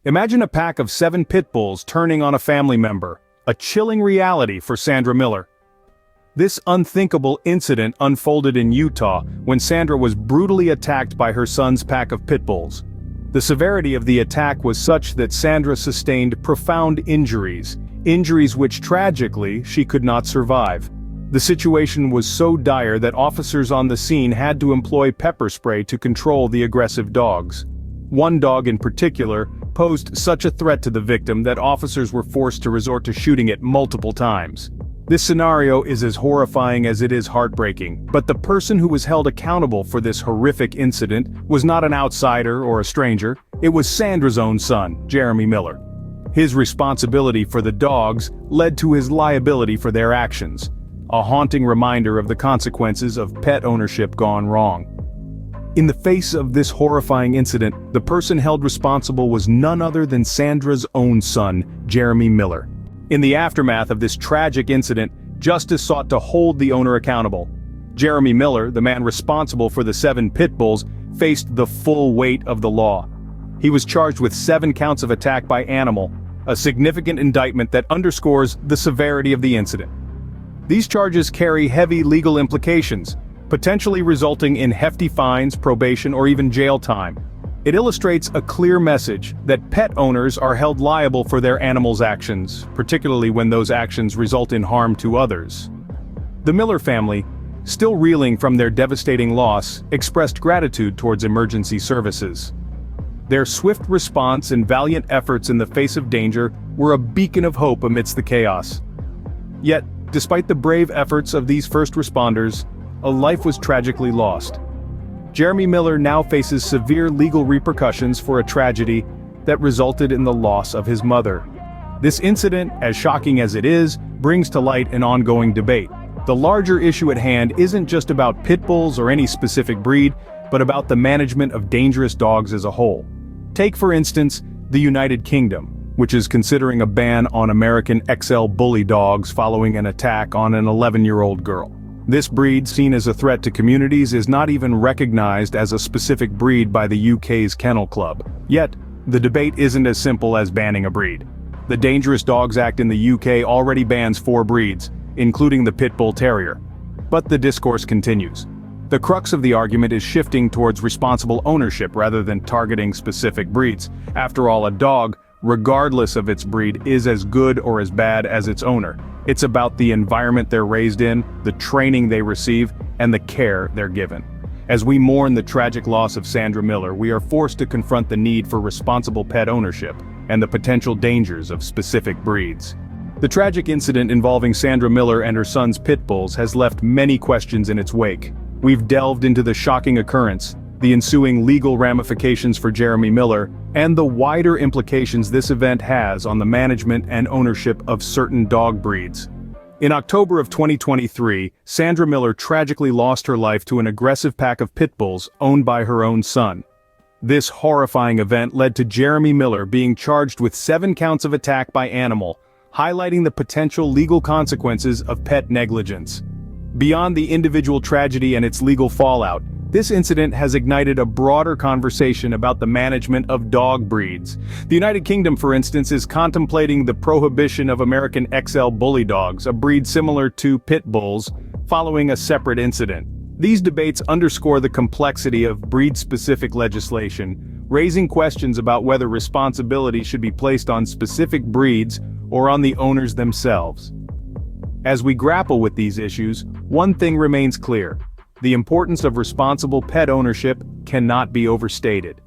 Imagine a pack of 7 pit bulls turning on a family member, a chilling reality for Sandra Miller. This unthinkable incident unfolded in Utah when Sandra was brutally attacked by her son's pack of pit bulls. The severity of the attack was such that Sandra sustained profound injuries which tragically she could not survive. The situation was so dire that officers on the scene had to employ pepper spray to control the aggressive dogs. One dog in particular posed such a threat to the victim that officers were forced to resort to shooting it multiple times. This scenario is as horrifying as it is heartbreaking, but the person who was held accountable for this horrific incident was not an outsider or a stranger. It was Sandra's own son, Jeremy Miller. His responsibility for the dogs led to his liability for their actions, a haunting reminder of the consequences of pet ownership gone wrong. In the face of this horrifying incident, the person held responsible was none other than Sandra's own son, Jeremy Miller. In the aftermath of this tragic incident, justice sought to hold the owner accountable. Jeremy Miller, the man responsible for the 7 pit bulls, faced the full weight of the law. He was charged with 7 counts of attack by animal, a significant indictment that underscores the severity of the incident. These charges carry heavy legal implications, potentially resulting in hefty fines, probation, or even jail time. It illustrates a clear message that pet owners are held liable for their animals' actions, particularly when those actions result in harm to others. The Miller family, still reeling from their devastating loss, expressed gratitude towards emergency services. Their swift response and valiant efforts in the face of danger were a beacon of hope amidst the chaos. Yet, despite the brave efforts of these first responders, a life was tragically lost. Jeremy Miller now faces severe legal repercussions for a tragedy that resulted in the loss of his mother. This incident, as shocking as it is, brings to light an ongoing debate. The larger issue at hand isn't just about pit bulls or any specific breed, but about the management of dangerous dogs as a whole. Take, for instance, the United Kingdom, which is considering a ban on American XL bully dogs following an attack on an 11-year-old girl. This breed, seen as a threat to communities, is not even recognized as a specific breed by the UK's Kennel Club. Yet, the debate isn't as simple as banning a breed. The Dangerous Dogs Act in the UK already bans 4 breeds, including the Pit Bull Terrier. But the discourse continues. The crux of the argument is shifting towards responsible ownership rather than targeting specific breeds. After all, a dog, regardless of its breed, is as good or as bad as its owner. It's about the environment they're raised in, the training they receive, and the care they're given. As we mourn the tragic loss of Sandra Miller, we are forced to confront the need for responsible pet ownership and the potential dangers of specific breeds. The tragic incident involving Sandra Miller and her son's pit bulls has left many questions in its wake. We've delved into the shocking occurrence, the ensuing legal ramifications for Jeremy Miller, and the wider implications this event has on the management and ownership of certain dog breeds. In October of 2023, Sandra Miller tragically lost her life to an aggressive pack of pit bulls owned by her own son. This horrifying event led to Jeremy Miller being charged with 7 counts of attack by animal, highlighting the potential legal consequences of pet negligence. Beyond the individual tragedy and its legal fallout, this incident has ignited a broader conversation about the management of dog breeds. The United Kingdom, for instance, is contemplating the prohibition of American XL bully dogs, a breed similar to pit bulls, following a separate incident. These debates underscore the complexity of breed-specific legislation, raising questions about whether responsibility should be placed on specific breeds or on the owners themselves. As we grapple with these issues, one thing remains clear. The importance of responsible pet ownership cannot be overstated.